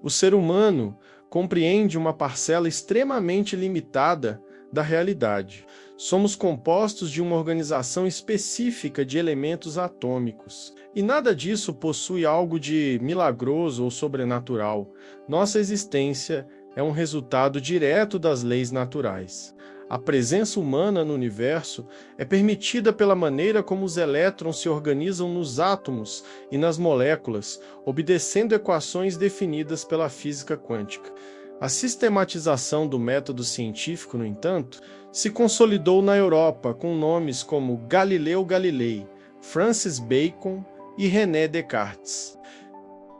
O ser humano compreende uma parcela extremamente limitada da realidade. Somos compostos de uma organização específica de elementos atômicos. E nada disso possui algo de milagroso ou sobrenatural. Nossa existência é um resultado direto das leis naturais. A presença humana no universo é permitida pela maneira como os elétrons se organizam nos átomos e nas moléculas, obedecendo equações definidas pela física quântica. A sistematização do método científico, no entanto, se consolidou na Europa com nomes como Galileu Galilei, Francis Bacon e René Descartes.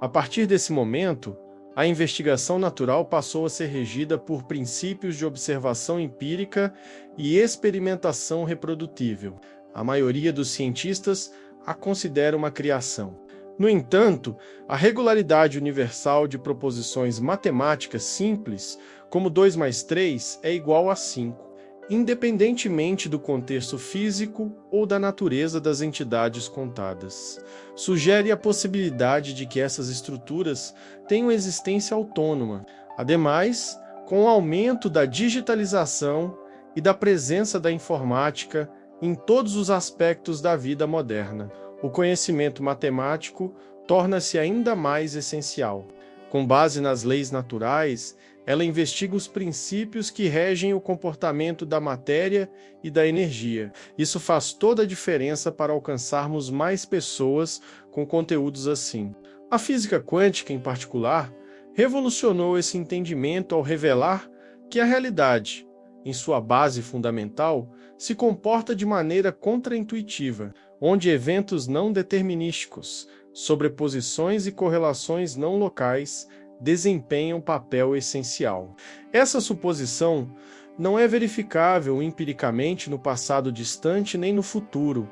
A partir desse momento, a investigação natural passou a ser regida por princípios de observação empírica e experimentação reprodutível. A maioria dos cientistas a considera uma criação. No entanto, a regularidade universal de proposições matemáticas simples, como 2 mais 3 é igual a 5, independentemente do contexto físico ou da natureza das entidades contadas, sugere a possibilidade de que essas estruturas tenham existência autônoma. Ademais, com o aumento da digitalização e da presença da informática em todos os aspectos da vida moderna, o conhecimento matemático torna-se ainda mais essencial. Com base nas leis naturais, ela investiga os princípios que regem o comportamento da matéria e da energia. Isso faz toda a diferença para alcançarmos mais pessoas com conteúdos assim. A física quântica, em particular, revolucionou esse entendimento ao revelar que a realidade, em sua base fundamental, se comporta de maneira contraintuitiva, onde eventos não determinísticos, sobreposições e correlações não locais desempenham papel essencial. Essa suposição não é verificável empiricamente no passado distante nem no futuro,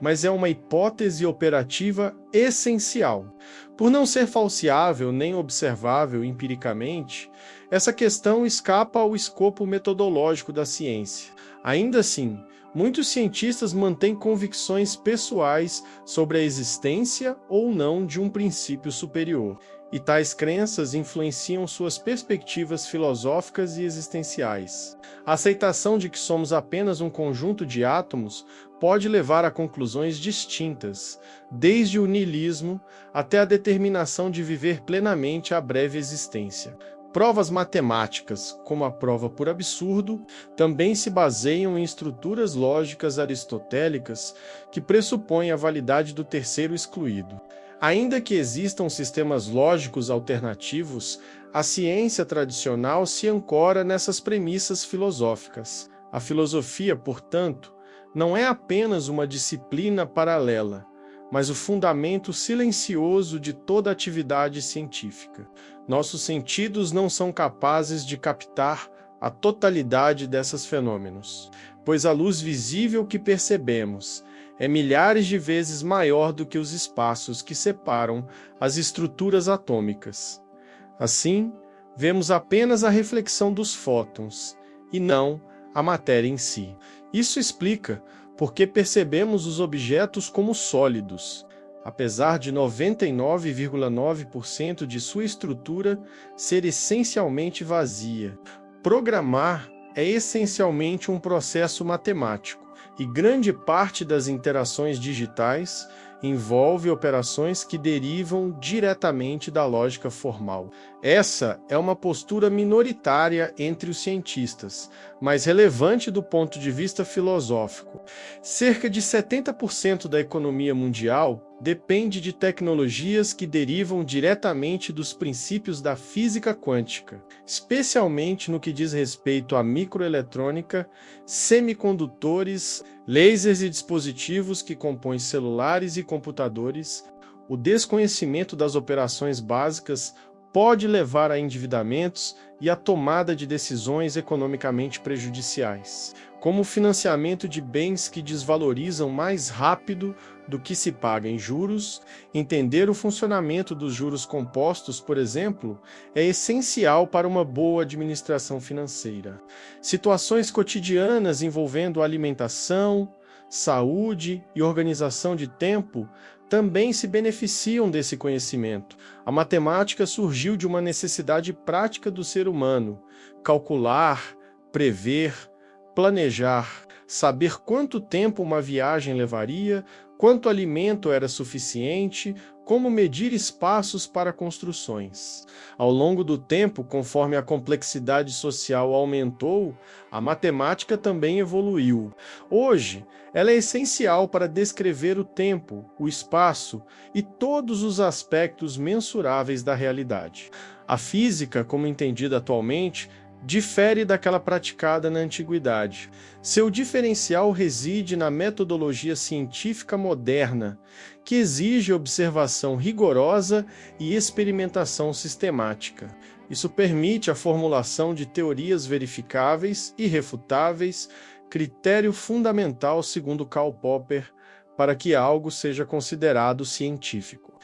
mas é uma hipótese operativa essencial. Por não ser falseável nem observável empiricamente, essa questão escapa ao escopo metodológico da ciência. Ainda assim, muitos cientistas mantêm convicções pessoais sobre a existência ou não de um princípio superior, e tais crenças influenciam suas perspectivas filosóficas e existenciais. A aceitação de que somos apenas um conjunto de átomos pode levar a conclusões distintas, desde o niilismo até a determinação de viver plenamente a breve existência. Provas matemáticas, como a prova por absurdo, também se baseiam em estruturas lógicas aristotélicas que pressupõem a validade do terceiro excluído. Ainda que existam sistemas lógicos alternativos, a ciência tradicional se ancora nessas premissas filosóficas. A filosofia, portanto, não é apenas uma disciplina paralela, mas o fundamento silencioso de toda atividade científica. Nossos sentidos não são capazes de captar a totalidade desses fenômenos, pois a luz visível que percebemos é milhares de vezes maior do que os espaços que separam as estruturas atômicas. Assim, vemos apenas a reflexão dos fótons, e não a matéria em si. Isso explica por que percebemos os objetos como sólidos, apesar de 99,9% de sua estrutura ser essencialmente vazia. Programar é essencialmente um processo matemático, e grande parte das interações digitais envolve operações que derivam diretamente da lógica formal. Essa é uma postura minoritária entre os cientistas, mas relevante do ponto de vista filosófico. Cerca de 70% da economia mundial depende de tecnologias que derivam diretamente dos princípios da física quântica, especialmente no que diz respeito à microeletrônica, semicondutores, lasers e dispositivos que compõem celulares e computadores. O desconhecimento das operações básicas pode levar a endividamentos e à tomada de decisões economicamente prejudiciais, como o financiamento de bens que desvalorizam mais rápido do que se paga em juros. Entender o funcionamento dos juros compostos, por exemplo, é essencial para uma boa administração financeira. Situações cotidianas envolvendo alimentação, saúde e organização de tempo também se beneficiam desse conhecimento. A matemática surgiu de uma necessidade prática do ser humano: calcular, prever, planejar, saber quanto tempo uma viagem levaria, quanto alimento era suficiente, como medir espaços para construções. Ao longo do tempo, conforme a complexidade social aumentou, a matemática também evoluiu. Hoje, ela é essencial para descrever o tempo, o espaço e todos os aspectos mensuráveis da realidade. A física, como entendida atualmente, difere daquela praticada na antiguidade. Seu diferencial reside na metodologia científica moderna, que exige observação rigorosa e experimentação sistemática. Isso permite a formulação de teorias verificáveis e refutáveis, critério fundamental, segundo Karl Popper, para que algo seja considerado científico.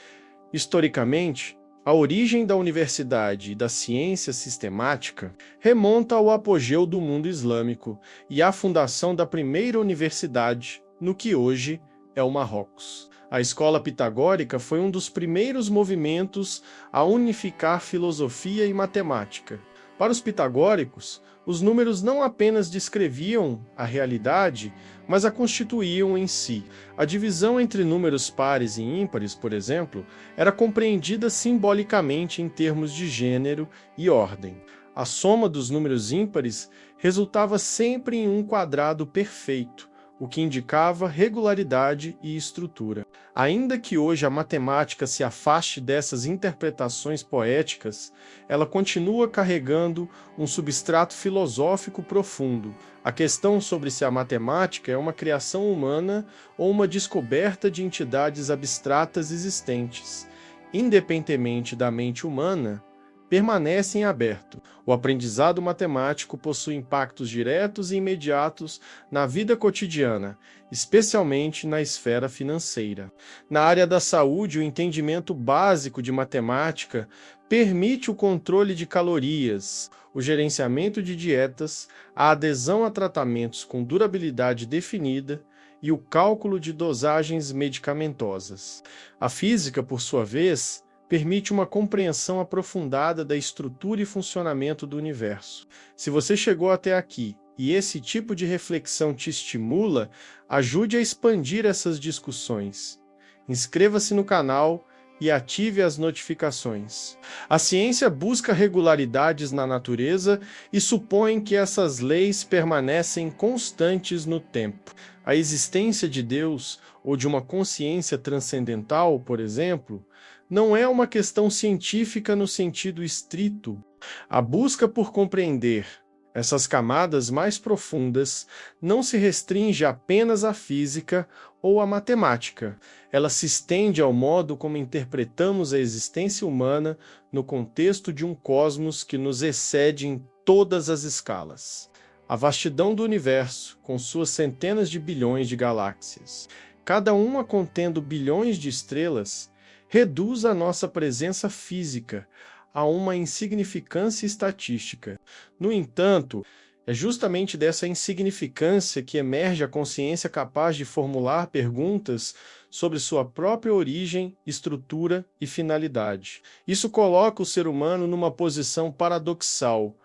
Historicamente, a origem da universidade e da ciência sistemática remonta ao apogeu do mundo islâmico e à fundação da primeira universidade, no que hoje é o Marrocos. A escola pitagórica foi um dos primeiros movimentos a unificar filosofia e matemática. Para os pitagóricos, os números não apenas descreviam a realidade, mas a constituíam em si. A divisão entre números pares e ímpares, por exemplo, era compreendida simbolicamente em termos de gênero e ordem. A soma dos números ímpares resultava sempre em um quadrado perfeito, o que indicava regularidade e estrutura. Ainda que hoje a matemática se afaste dessas interpretações poéticas, ela continua carregando um substrato filosófico profundo. A questão sobre se a matemática é uma criação humana ou uma descoberta de entidades abstratas existentes, independentemente da mente humana, permanece em aberto. O aprendizado matemático possui impactos diretos e imediatos na vida cotidiana, especialmente na esfera financeira. Na área da saúde, o entendimento básico de matemática permite o controle de calorias, o gerenciamento de dietas, a adesão a tratamentos com durabilidade definida e o cálculo de dosagens medicamentosas. A física, por sua vez, permite uma compreensão aprofundada da estrutura e funcionamento do universo. Se você chegou até aqui e esse tipo de reflexão te estimula, ajude a expandir essas discussões. Inscreva-se no canal e ative as notificações. A ciência busca regularidades na natureza e supõe que essas leis permanecem constantes no tempo. A existência de Deus ou de uma consciência transcendental, por exemplo, não é uma questão científica no sentido estrito. A busca por compreender essas camadas mais profundas não se restringe apenas à física ou à matemática. Ela se estende ao modo como interpretamos a existência humana no contexto de um cosmos que nos excede em todas as escalas. A vastidão do universo, com suas centenas de bilhões de galáxias, cada uma contendo bilhões de estrelas, reduz a nossa presença física a uma insignificância estatística. No entanto, é justamente dessa insignificância que emerge a consciência capaz de formular perguntas sobre sua própria origem, estrutura e finalidade. Isso coloca o ser humano numa posição paradoxal,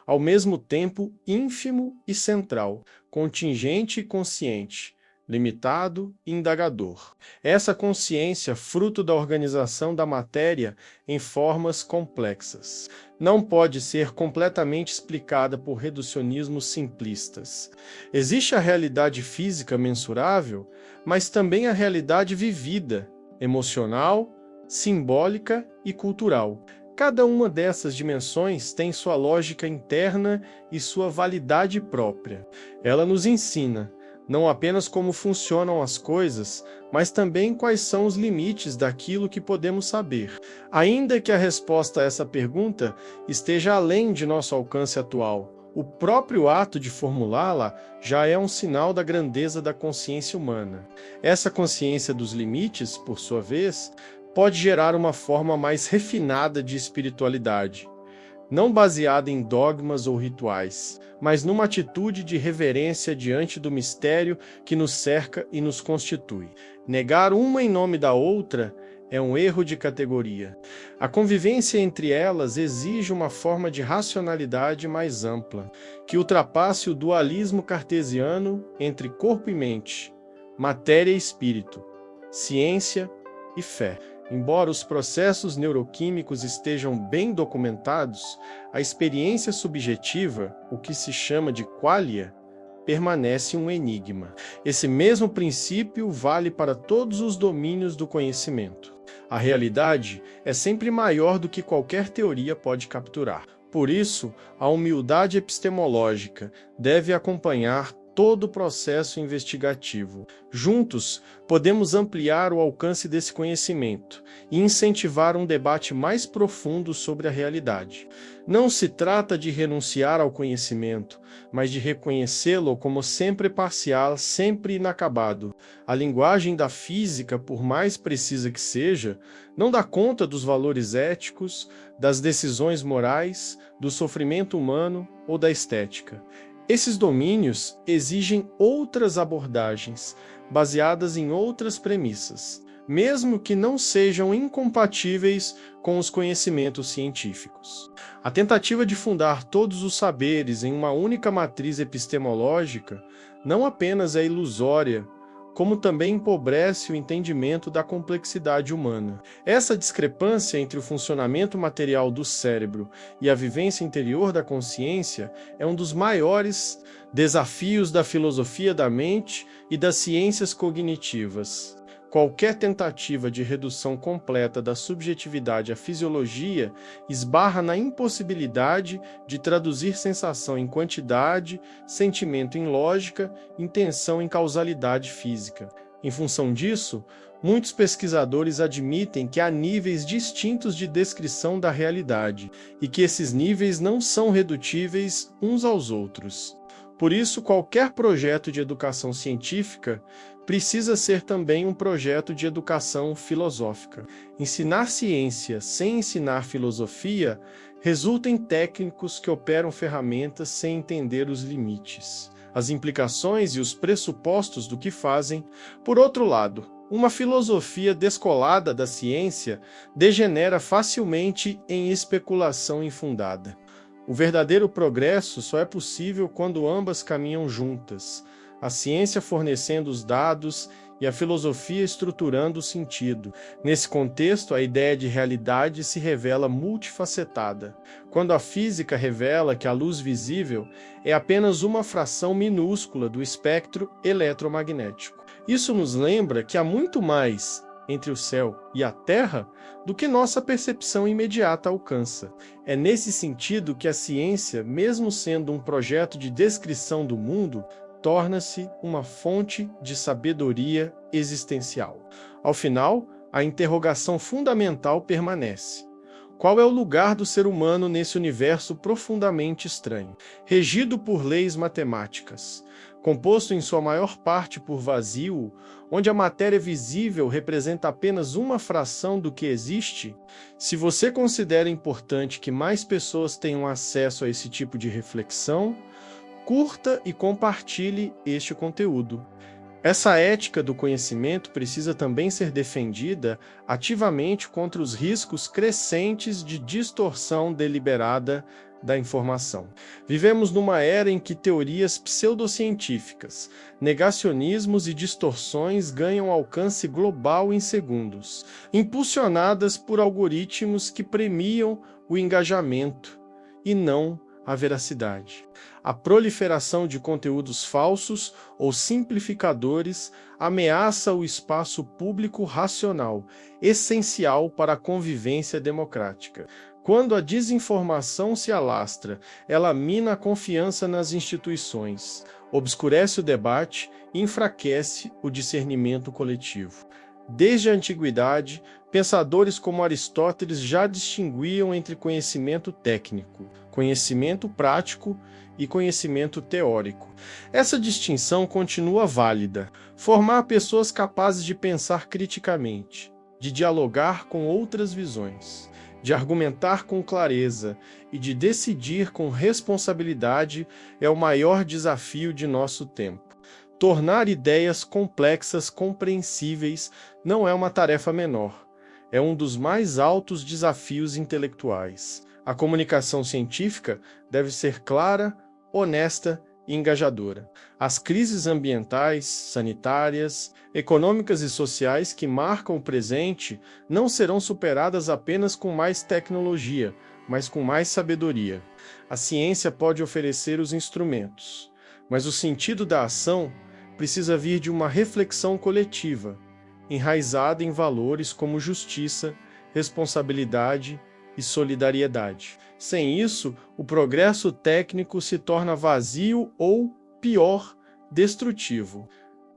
ao mesmo tempo ínfimo e central, contingente e consciente, limitado e indagador. Essa consciência, fruto da organização da matéria em formas complexas, não pode ser completamente explicada por reducionismos simplistas. Existe a realidade física mensurável, mas também a realidade vivida, emocional, simbólica e cultural. Cada uma dessas dimensões tem sua lógica interna e sua validade própria. Ela nos ensina não apenas como funcionam as coisas, mas também quais são os limites daquilo que podemos saber. Ainda que a resposta a essa pergunta esteja além de nosso alcance atual, o próprio ato de formulá-la já é um sinal da grandeza da consciência humana. Essa consciência dos limites, por sua vez, pode gerar uma forma mais refinada de espiritualidade. não baseada em dogmas ou rituais, mas numa atitude de reverência diante do mistério que nos cerca e nos constitui. Negar uma em nome da outra é um erro de categoria. A convivência entre elas exige uma forma de racionalidade mais ampla, que ultrapasse o dualismo cartesiano entre corpo e mente, matéria e espírito, ciência e fé. Embora os processos neuroquímicos estejam bem documentados, a experiência subjetiva, o que se chama de qualia, permanece um enigma. Esse mesmo princípio vale para todos os domínios do conhecimento. A realidade é sempre maior do que qualquer teoria pode capturar. Por isso, a humildade epistemológica deve acompanhar todo o processo investigativo. Juntos, podemos ampliar o alcance desse conhecimento e incentivar um debate mais profundo sobre a realidade. Não se trata de renunciar ao conhecimento, mas de reconhecê-lo como sempre parcial, sempre inacabado. A linguagem da física, por mais precisa que seja, não dá conta dos valores éticos, das decisões morais, do sofrimento humano ou da estética. Esses domínios exigem outras abordagens, baseadas em outras premissas, mesmo que não sejam incompatíveis com os conhecimentos científicos. A tentativa de fundar todos os saberes em uma única matriz epistemológica não apenas é ilusória, como também empobrece o entendimento da complexidade humana. Essa discrepância entre o funcionamento material do cérebro e a vivência interior da consciência é um dos maiores desafios da filosofia da mente e das ciências cognitivas. Qualquer tentativa de redução completa da subjetividade à fisiologia esbarra na impossibilidade de traduzir sensação em quantidade, sentimento em lógica, intenção em causalidade física. Em função disso, muitos pesquisadores admitem que há níveis distintos de descrição da realidade e que esses níveis não são redutíveis uns aos outros. Por isso, qualquer projeto de educação científica precisa ser também um projeto de educação filosófica. Ensinar ciência sem ensinar filosofia resulta em técnicos que operam ferramentas sem entender os limites, as implicações e os pressupostos do que fazem. Por outro lado, uma filosofia descolada da ciência degenera facilmente em especulação infundada. O verdadeiro progresso só é possível quando ambas caminham juntas, a ciência fornecendo os dados e a filosofia estruturando o sentido. Nesse contexto, a ideia de realidade se revela multifacetada. Quando a física revela que a luz visível é apenas uma fração minúscula do espectro eletromagnético. Isso nos lembra que há muito mais entre o céu e a terra do que nossa percepção imediata alcança. É nesse sentido que a ciência, mesmo sendo um projeto de descrição do mundo, torna-se uma fonte de sabedoria existencial. Ao final, a interrogação fundamental permanece. Qual é o lugar do ser humano nesse universo profundamente estranho, regido por leis matemáticas, composto em sua maior parte por vazio, onde a matéria visível representa apenas uma fração do que existe? Se você considera importante que mais pessoas tenham acesso a esse tipo de reflexão, curta e compartilhe este conteúdo. Essa ética do conhecimento precisa também ser defendida ativamente contra os riscos crescentes de distorção deliberada da informação. Vivemos numa era em que teorias pseudocientíficas, negacionismos e distorções ganham alcance global em segundos, impulsionadas por algoritmos que premiam o engajamento e não a veracidade. A proliferação de conteúdos falsos ou simplificadores ameaça o espaço público racional, essencial para a convivência democrática. Quando a desinformação se alastra, ela mina a confiança nas instituições, obscurece o debate e enfraquece o discernimento coletivo. Desde a antiguidade, pensadores como Aristóteles já distinguiam entre conhecimento técnico, conhecimento prático e conhecimento teórico. Essa distinção continua válida. Formar pessoas capazes de pensar criticamente, de dialogar com outras visões, de argumentar com clareza e de decidir com responsabilidade é o maior desafio de nosso tempo. Tornar ideias complexas compreensíveis não é uma tarefa menor. É um dos mais altos desafios intelectuais. A comunicação científica deve ser clara, honesta e engajadora. As crises ambientais, sanitárias, econômicas e sociais que marcam o presente não serão superadas apenas com mais tecnologia, mas com mais sabedoria. A ciência pode oferecer os instrumentos, mas o sentido da ação precisa vir de uma reflexão coletiva, enraizada em valores como justiça, responsabilidade e solidariedade. Sem isso, o progresso técnico se torna vazio ou, pior, destrutivo.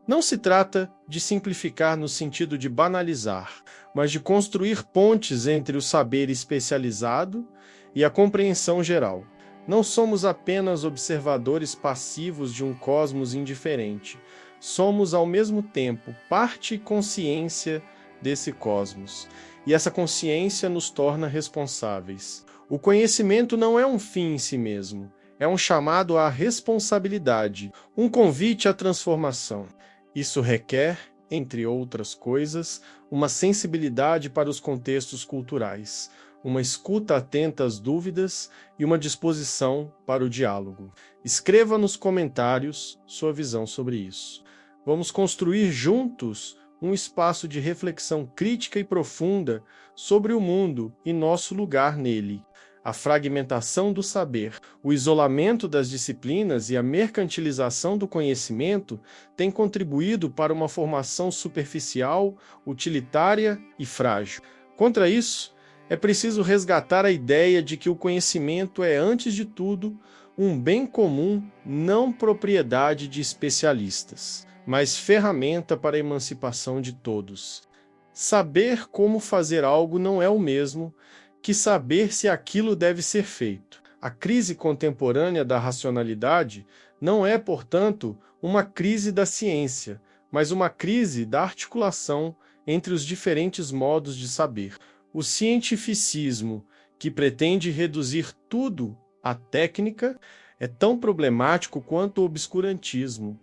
Não se trata de simplificar no sentido de banalizar, mas de construir pontes entre o saber especializado e a compreensão geral. Não somos apenas observadores passivos de um cosmos indiferente. Somos, ao mesmo tempo, parte e consciência desse cosmos. E essa consciência nos torna responsáveis. O conhecimento não é um fim em si mesmo. É um chamado à responsabilidade, um convite à transformação. Isso requer, entre outras coisas, uma sensibilidade para os contextos culturais, uma escuta atenta às dúvidas e uma disposição para o diálogo. Escreva nos comentários sua visão sobre isso. Vamos construir juntos um espaço de reflexão crítica e profunda sobre o mundo e nosso lugar nele. A fragmentação do saber, o isolamento das disciplinas e a mercantilização do conhecimento têm contribuído para uma formação superficial, utilitária e frágil. Contra isso, é preciso resgatar a ideia de que o conhecimento é, antes de tudo, um bem comum, não propriedade de especialistas, mas ferramenta para a emancipação de todos. Saber como fazer algo não é o mesmo que saber se aquilo deve ser feito. A crise contemporânea da racionalidade não é, portanto, uma crise da ciência, mas uma crise da articulação entre os diferentes modos de saber. O cientificismo, que pretende reduzir tudo à técnica, é tão problemático quanto o obscurantismo,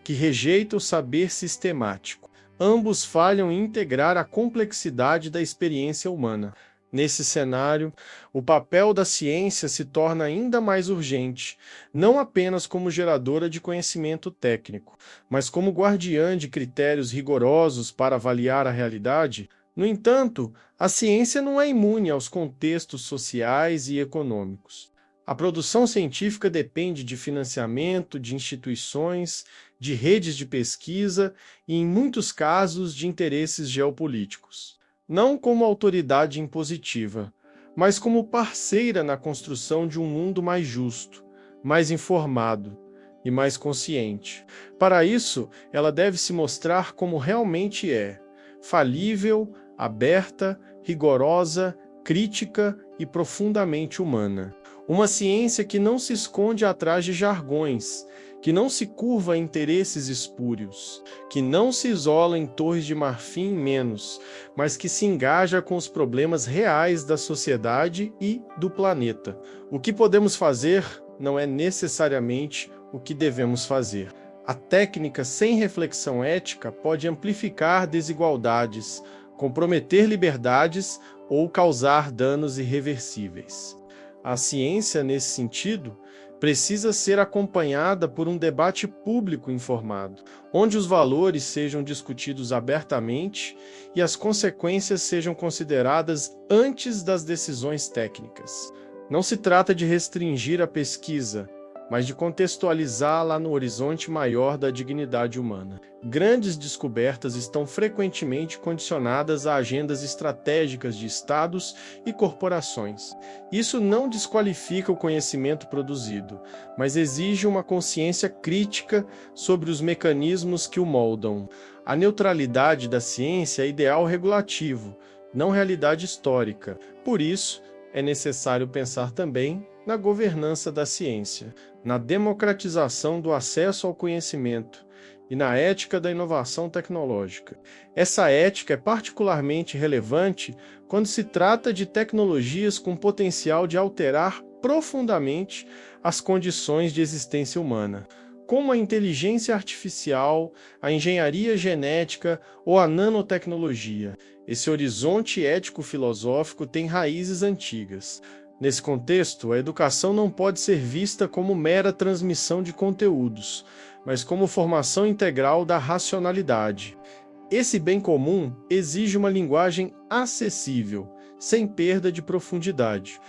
que rejeita o saber sistemático. Ambos falham em integrar a complexidade da experiência humana. Nesse cenário, o papel da ciência se torna ainda mais urgente, não apenas como geradora de conhecimento técnico, mas como guardiã de critérios rigorosos para avaliar a realidade. No entanto, a ciência não é imune aos contextos sociais e econômicos. A produção científica depende de financiamento, de instituições, de redes de pesquisa e, em muitos casos, de interesses geopolíticos. Não como autoridade impositiva, mas como parceira na construção de um mundo mais justo, mais informado e mais consciente. Para isso, ela deve se mostrar como realmente é: falível, aberta, rigorosa, crítica e profundamente humana. Uma ciência que não se esconde atrás de jargões, que não se curva a interesses espúrios, que não se isola em torres de marfim menos, mas que se engaja com os problemas reais da sociedade e do planeta. O que podemos fazer não é necessariamente o que devemos fazer. A técnica sem reflexão ética pode amplificar desigualdades, comprometer liberdades ou causar danos irreversíveis. A ciência, nesse sentido, precisa ser acompanhada por um debate público informado, onde os valores sejam discutidos abertamente e as consequências sejam consideradas antes das decisões técnicas. Não se trata de restringir a pesquisa, mas de contextualizá-la no horizonte maior da dignidade humana. Grandes descobertas estão frequentemente condicionadas a agendas estratégicas de estados e corporações. Isso não desqualifica o conhecimento produzido, mas exige uma consciência crítica sobre os mecanismos que o moldam. A neutralidade da ciência é ideal regulativo, não realidade histórica. Por isso, é necessário pensar também na governança da ciência, na democratização do acesso ao conhecimento e na ética da inovação tecnológica. Essa ética é particularmente relevante quando se trata de tecnologias com potencial de alterar profundamente as condições de existência humana, como a inteligência artificial, a engenharia genética ou a nanotecnologia. Esse horizonte ético-filosófico tem raízes antigas. Nesse contexto, a educação não pode ser vista como mera transmissão de conteúdos, mas como formação integral da racionalidade. Esse bem comum exige uma linguagem acessível, sem perda de profundidade.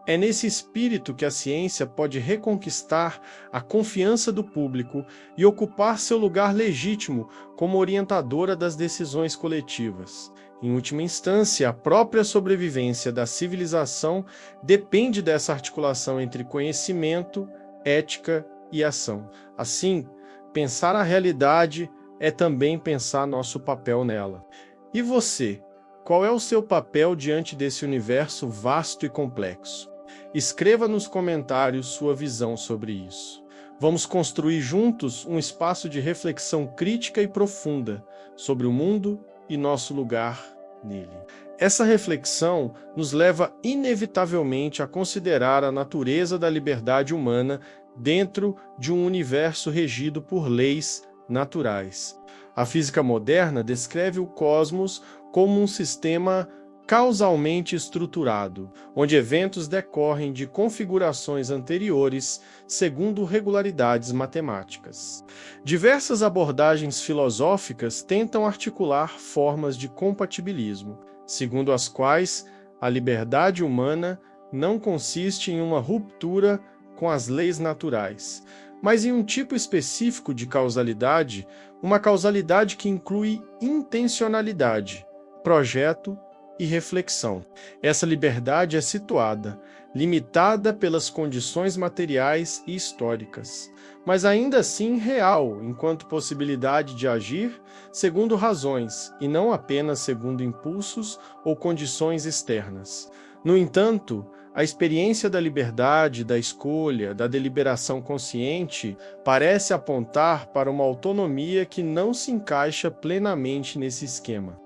É nesse espírito que a ciência pode reconquistar a confiança do público e ocupar seu lugar legítimo como orientadora das decisões coletivas. Em última instância, a própria sobrevivência da civilização depende dessa articulação entre conhecimento, ética e ação. Assim, pensar a realidade é também pensar nosso papel nela. E você? Qual é o seu papel diante desse universo vasto e complexo? Escreva nos comentários sua visão sobre isso. Vamos construir juntos um espaço de reflexão crítica e profunda sobre o mundo e nosso lugar nele. Essa reflexão nos leva inevitavelmente a considerar a natureza da liberdade humana dentro de um universo regido por leis naturais. A física moderna descreve o cosmos como um sistema causalmente estruturado, onde eventos decorrem de configurações anteriores segundo regularidades matemáticas. Diversas abordagens filosóficas tentam articular formas de compatibilismo, segundo as quais a liberdade humana não consiste em uma ruptura com as leis naturais, mas em um tipo específico de causalidade, uma causalidade que inclui intencionalidade, projeto e reflexão. Essa liberdade é situada, limitada pelas condições materiais e históricas, mas ainda assim real enquanto possibilidade de agir segundo razões e não apenas segundo impulsos ou condições externas. No entanto, a experiência da liberdade, da escolha, da deliberação consciente parece apontar para uma autonomia que não se encaixa plenamente nesse esquema.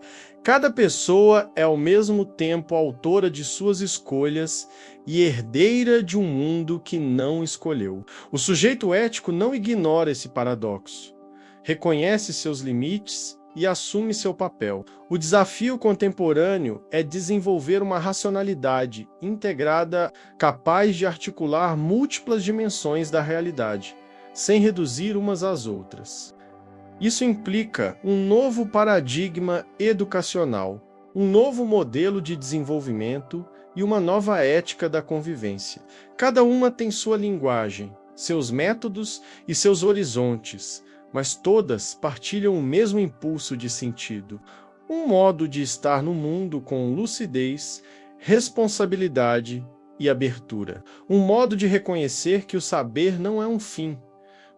Cada pessoa é ao mesmo tempo autora de suas escolhas e herdeira de um mundo que não escolheu. O sujeito ético não ignora esse paradoxo, reconhece seus limites e assume seu papel. O desafio contemporâneo é desenvolver uma racionalidade integrada capaz de articular múltiplas dimensões da realidade, sem reduzir umas às outras. Isso implica um novo paradigma educacional, um novo modelo de desenvolvimento e uma nova ética da convivência. Cada uma tem sua linguagem, seus métodos e seus horizontes, mas todas partilham o mesmo impulso de sentido, um modo de estar no mundo com lucidez, responsabilidade e abertura. Um modo de reconhecer que o saber não é um fim,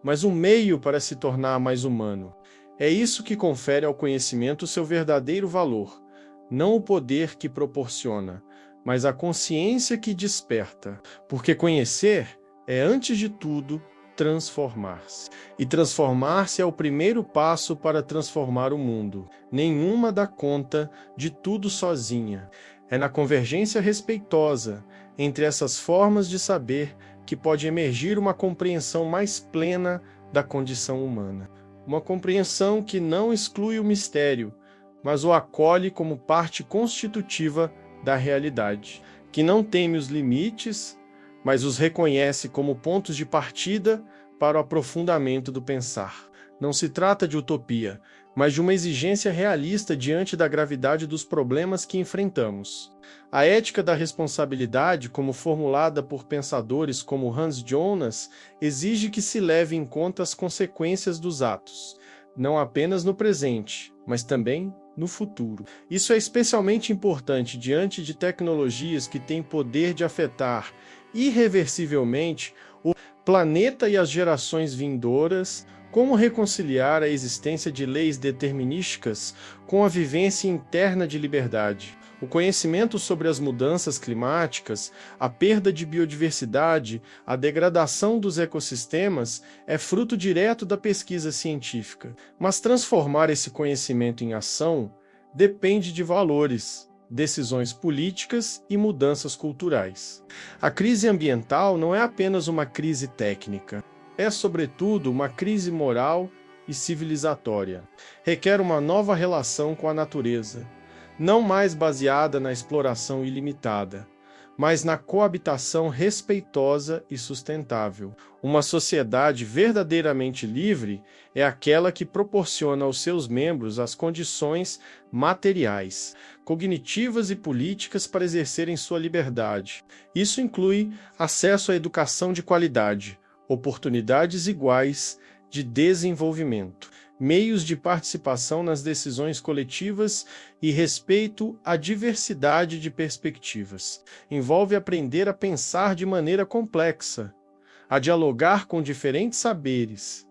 mas um meio para se tornar mais humano. É isso que confere ao conhecimento seu verdadeiro valor, não o poder que proporciona, mas a consciência que desperta, porque conhecer é, antes de tudo, transformar-se. E transformar-se é o primeiro passo para transformar o mundo. Nenhuma dá conta de tudo sozinha. É na convergência respeitosa entre essas formas de saber que pode emergir uma compreensão mais plena da condição humana. Uma compreensão que não exclui o mistério, mas o acolhe como parte constitutiva da realidade, que não teme os limites, mas os reconhece como pontos de partida para o aprofundamento do pensar. Não se trata de utopia, mas de uma exigência realista diante da gravidade dos problemas que enfrentamos. A ética da responsabilidade, como formulada por pensadores como Hans Jonas, exige que se leve em conta as consequências dos atos, não apenas no presente, mas também no futuro. Isso é especialmente importante diante de tecnologias que têm poder de afetar irreversivelmente o planeta e as gerações vindouras. Como reconciliar a existência de leis determinísticas com a vivência interna de liberdade? O conhecimento sobre as mudanças climáticas, a perda de biodiversidade, a degradação dos ecossistemas é fruto direto da pesquisa científica. Mas transformar esse conhecimento em ação depende de valores, decisões políticas e mudanças culturais. A crise ambiental não é apenas uma crise técnica, é, sobretudo, uma crise moral e civilizatória. Requer uma nova relação com a natureza, não mais baseada na exploração ilimitada, mas na coabitação respeitosa e sustentável. Uma sociedade verdadeiramente livre é aquela que proporciona aos seus membros as condições materiais, cognitivas e políticas para exercerem sua liberdade. Isso inclui acesso à educação de qualidade, oportunidades iguais de desenvolvimento, meios de participação nas decisões coletivas e respeito à diversidade de perspectivas. Envolve aprender a pensar de maneira complexa, a dialogar com diferentes saberes,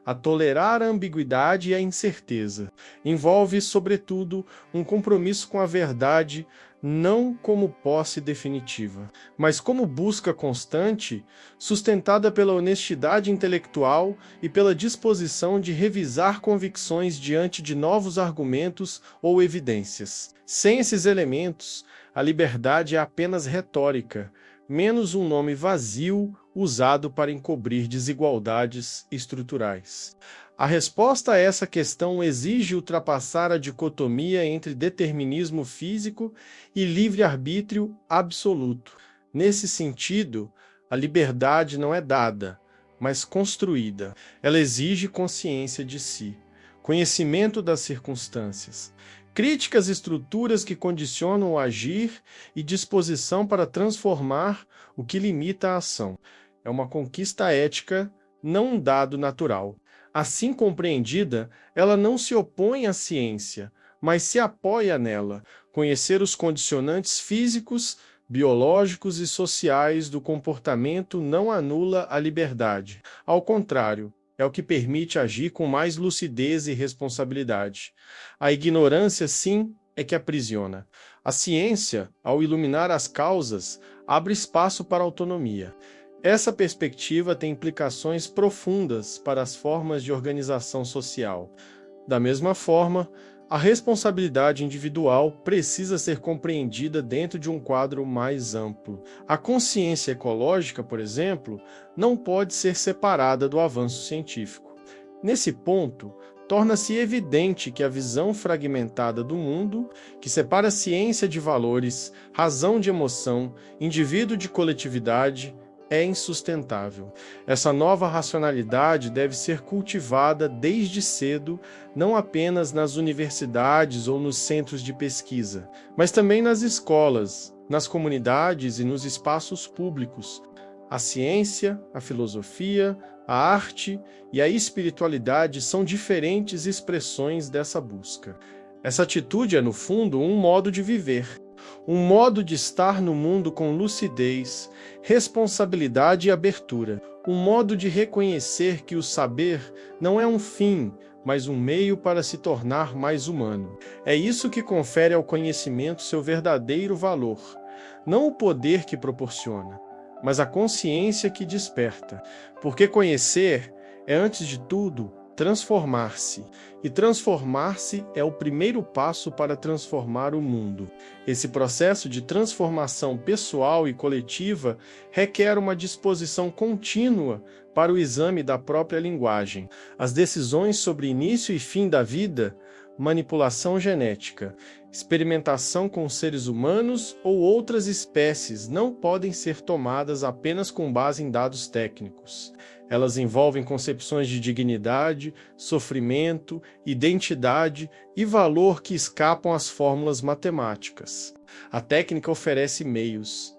a tolerar a ambiguidade e a incerteza. Envolve, sobretudo, um compromisso com a verdade, não como posse definitiva, mas como busca constante, sustentada pela honestidade intelectual e pela disposição de revisar convicções diante de novos argumentos ou evidências. Sem esses elementos, a liberdade é apenas retórica, menos um nome vazio usado para encobrir desigualdades estruturais. A resposta a essa questão exige ultrapassar a dicotomia entre determinismo físico e livre-arbítrio absoluto. Nesse sentido, a liberdade não é dada, mas construída. Ela exige consciência de si, conhecimento das circunstâncias, crítica às estruturas que condicionam o agir e disposição para transformar o que limita a ação. É uma conquista ética, não um dado natural. Assim compreendida, ela não se opõe à ciência, mas se apoia nela. Conhecer os condicionantes físicos, biológicos e sociais do comportamento não anula a liberdade. Ao contrário, é o que permite agir com mais lucidez e responsabilidade. A ignorância, sim, é que aprisiona. A ciência, ao iluminar as causas, abre espaço para a autonomia. Essa perspectiva tem implicações profundas para as formas de organização social. Da mesma forma, a responsabilidade individual precisa ser compreendida dentro de um quadro mais amplo. A consciência ecológica, por exemplo, não pode ser separada do avanço científico. Nesse ponto, torna-se evidente que a visão fragmentada do mundo, que separa a ciência de valores, razão de emoção, indivíduo de coletividade, é insustentável. Essa nova racionalidade deve ser cultivada desde cedo, não apenas nas universidades ou nos centros de pesquisa, mas também nas escolas, nas comunidades e nos espaços públicos. A ciência, a filosofia, a arte e a espiritualidade são diferentes expressões dessa busca. Essa atitude é, no fundo, um modo de viver. Um modo de estar no mundo com lucidez, responsabilidade e abertura. Um modo de reconhecer que o saber não é um fim, mas um meio para se tornar mais humano. É isso que confere ao conhecimento seu verdadeiro valor. Não o poder que proporciona, mas a consciência que desperta. Porque conhecer é, antes de tudo, transformar-se. E transformar-se é o primeiro passo para transformar o mundo. Esse processo de transformação pessoal e coletiva requer uma disposição contínua para o exame da própria linguagem. As decisões sobre início e fim da vida, manipulação genética, experimentação com seres humanos ou outras espécies não podem ser tomadas apenas com base em dados técnicos. Elas envolvem concepções de dignidade, sofrimento, identidade e valor que escapam às fórmulas matemáticas. A técnica oferece meios.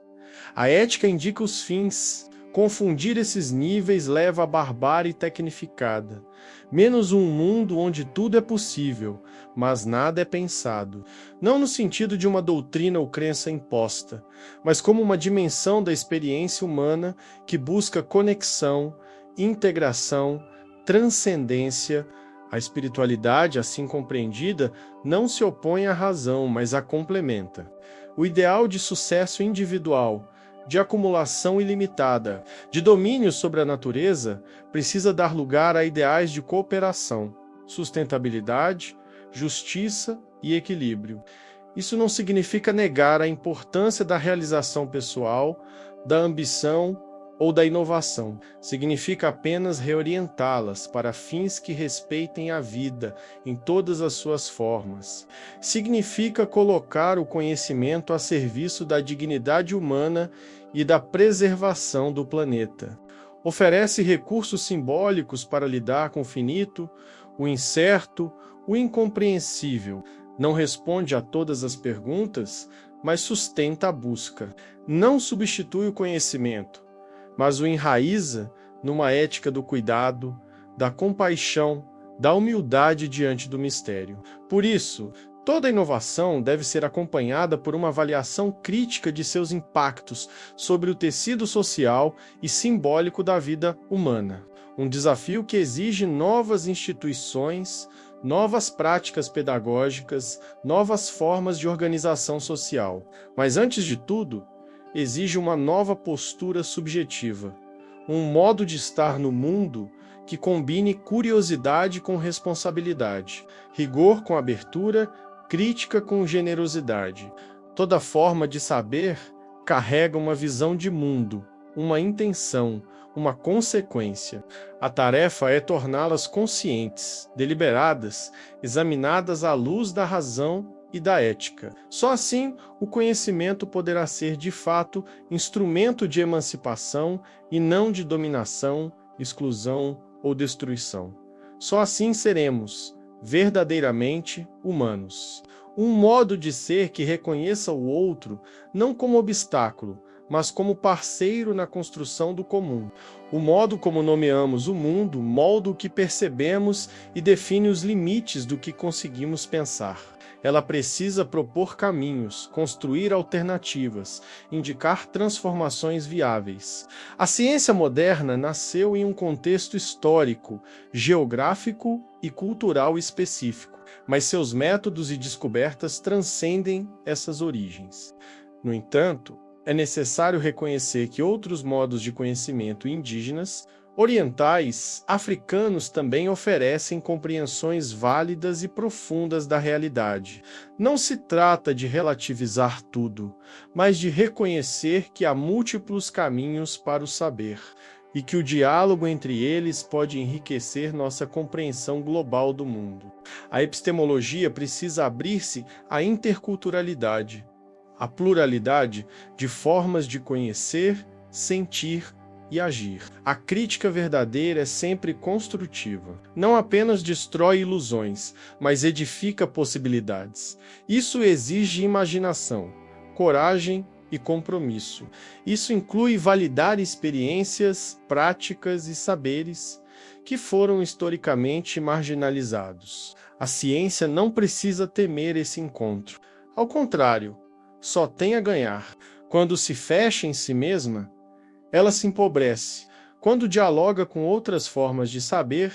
A ética indica os fins. Confundir esses níveis leva à barbárie tecnificada. Menos um mundo onde tudo é possível, mas nada é pensado. Não no sentido de uma doutrina ou crença imposta, mas como uma dimensão da experiência humana que busca conexão, integração, transcendência, A espiritualidade, assim compreendida, não se opõe à razão, mas a complementa. O ideal de sucesso individual, de acumulação ilimitada, de domínio sobre a natureza, precisa dar lugar a ideais de cooperação, sustentabilidade, justiça e equilíbrio. Isso não significa negar a importância da realização pessoal, da ambição ou da inovação. Significa apenas reorientá-las para fins que respeitem a vida em todas as suas formas. Significa colocar o conhecimento a serviço da dignidade humana e da preservação do planeta. Oferece recursos simbólicos para lidar com o finito, o incerto, o incompreensível. Não responde a todas as perguntas, mas sustenta a busca. Não substitui o conhecimento, mas o enraiza numa ética do cuidado, da compaixão, da humildade diante do mistério. Por isso, toda inovação deve ser acompanhada por uma avaliação crítica de seus impactos sobre o tecido social e simbólico da vida humana. Um desafio que exige novas instituições, novas práticas pedagógicas, novas formas de organização social. Mas, antes de tudo, exige uma nova postura subjetiva, um modo de estar no mundo que combine curiosidade com responsabilidade, rigor com abertura, crítica com generosidade. Toda forma de saber carrega uma visão de mundo, uma intenção, uma consequência. A tarefa é torná-las conscientes, deliberadas, examinadas à luz da razão e da ética. Só assim o conhecimento poderá ser, de fato, instrumento de emancipação e não de dominação, exclusão ou destruição. Só assim seremos verdadeiramente humanos. Um modo de ser que reconheça o outro não como obstáculo, mas como parceiro na construção do comum. O modo como nomeamos o mundo molda o que percebemos e define os limites do que conseguimos pensar. Ela precisa propor caminhos, construir alternativas, indicar transformações viáveis. A ciência moderna nasceu em um contexto histórico, geográfico e cultural específico, mas seus métodos e descobertas transcendem essas origens. No entanto, é necessário reconhecer que outros modos de conhecimento indígenas, orientais, africanos também oferecem compreensões válidas e profundas da realidade. Não se trata de relativizar tudo, mas de reconhecer que há múltiplos caminhos para o saber e que o diálogo entre eles pode enriquecer nossa compreensão global do mundo. A epistemologia precisa abrir-se à interculturalidade, à pluralidade de formas de conhecer, sentir e agir. A crítica verdadeira é sempre construtiva. Não apenas destrói ilusões, mas edifica possibilidades. Isso exige imaginação, coragem e compromisso. Isso inclui validar experiências, práticas e saberes que foram historicamente marginalizados. A ciência não precisa temer esse encontro. Ao contrário, só tem a ganhar. Quando se fecha em si mesma, ela se empobrece. Quando dialoga com outras formas de saber,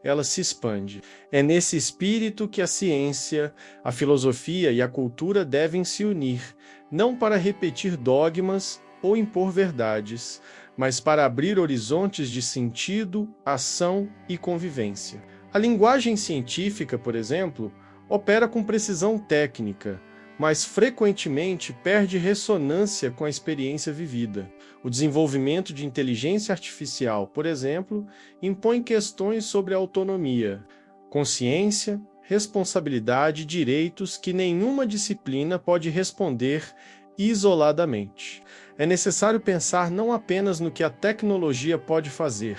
ela se expande. É nesse espírito que a ciência, a filosofia e a cultura devem se unir, não para repetir dogmas ou impor verdades, mas para abrir horizontes de sentido, ação e convivência. A linguagem científica, por exemplo, opera com precisão técnica, mas frequentemente perde ressonância com a experiência vivida. O desenvolvimento de inteligência artificial, por exemplo, impõe questões sobre autonomia, consciência, responsabilidade e direitos que nenhuma disciplina pode responder isoladamente. É necessário pensar não apenas no que a tecnologia pode fazer,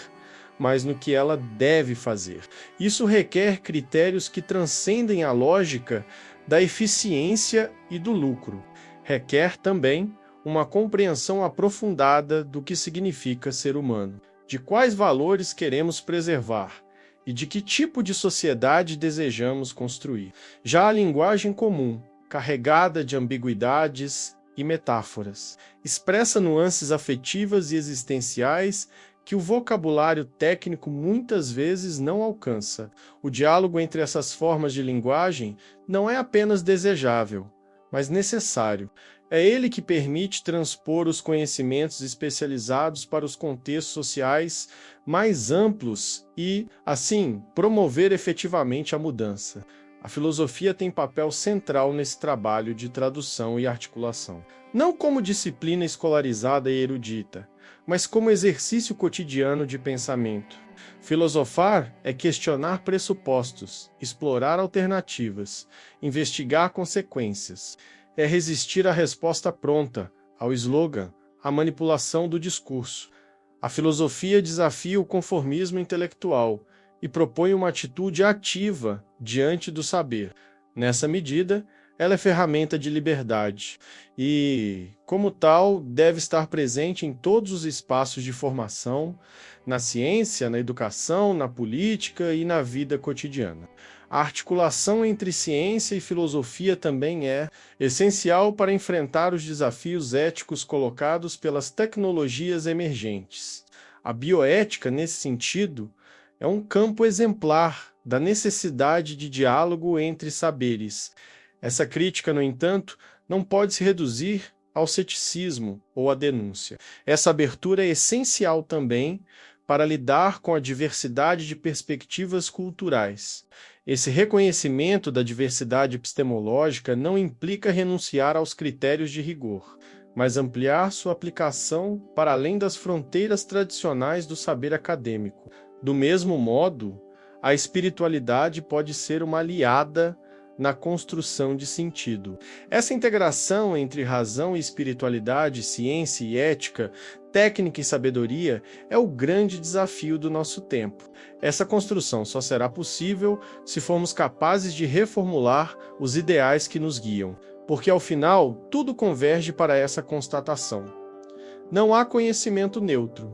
mas no que ela deve fazer. Isso requer critérios que transcendem a lógica da eficiência e do lucro. Requer também uma compreensão aprofundada do que significa ser humano, de quais valores queremos preservar e de que tipo de sociedade desejamos construir. Já a linguagem comum, carregada de ambiguidades e metáforas, expressa nuances afetivas e existenciais que o vocabulário técnico muitas vezes não alcança. O diálogo entre essas formas de linguagem não é apenas desejável, mas necessário. É ele que permite transpor os conhecimentos especializados para os contextos sociais mais amplos e, assim, promover efetivamente a mudança. A filosofia tem papel central nesse trabalho de tradução e articulação. Não como disciplina escolarizada e erudita, mas como exercício cotidiano de pensamento. Filosofar é questionar pressupostos, explorar alternativas, investigar consequências. É resistir à resposta pronta, ao slogan, à manipulação do discurso. A filosofia desafia o conformismo intelectual e propõe uma atitude ativa diante do saber. Nessa medida, ela é ferramenta de liberdade e, como tal, deve estar presente em todos os espaços de formação, na ciência, na educação, na política e na vida cotidiana. A articulação entre ciência e filosofia também é essencial para enfrentar os desafios éticos colocados pelas tecnologias emergentes. A bioética, nesse sentido, é um campo exemplar da necessidade de diálogo entre saberes. Essa crítica, no entanto, não pode se reduzir ao ceticismo ou à denúncia. Essa abertura é essencial também para lidar com a diversidade de perspectivas culturais. Esse reconhecimento da diversidade epistemológica não implica renunciar aos critérios de rigor, mas ampliar sua aplicação para além das fronteiras tradicionais do saber acadêmico. Do mesmo modo, a espiritualidade pode ser uma aliada na construção de sentido. Essa integração entre razão e espiritualidade, ciência e ética, técnica e sabedoria é o grande desafio do nosso tempo. Essa construção só será possível se formos capazes de reformular os ideais que nos guiam, porque ao final tudo converge para essa constatação. Não há conhecimento neutro.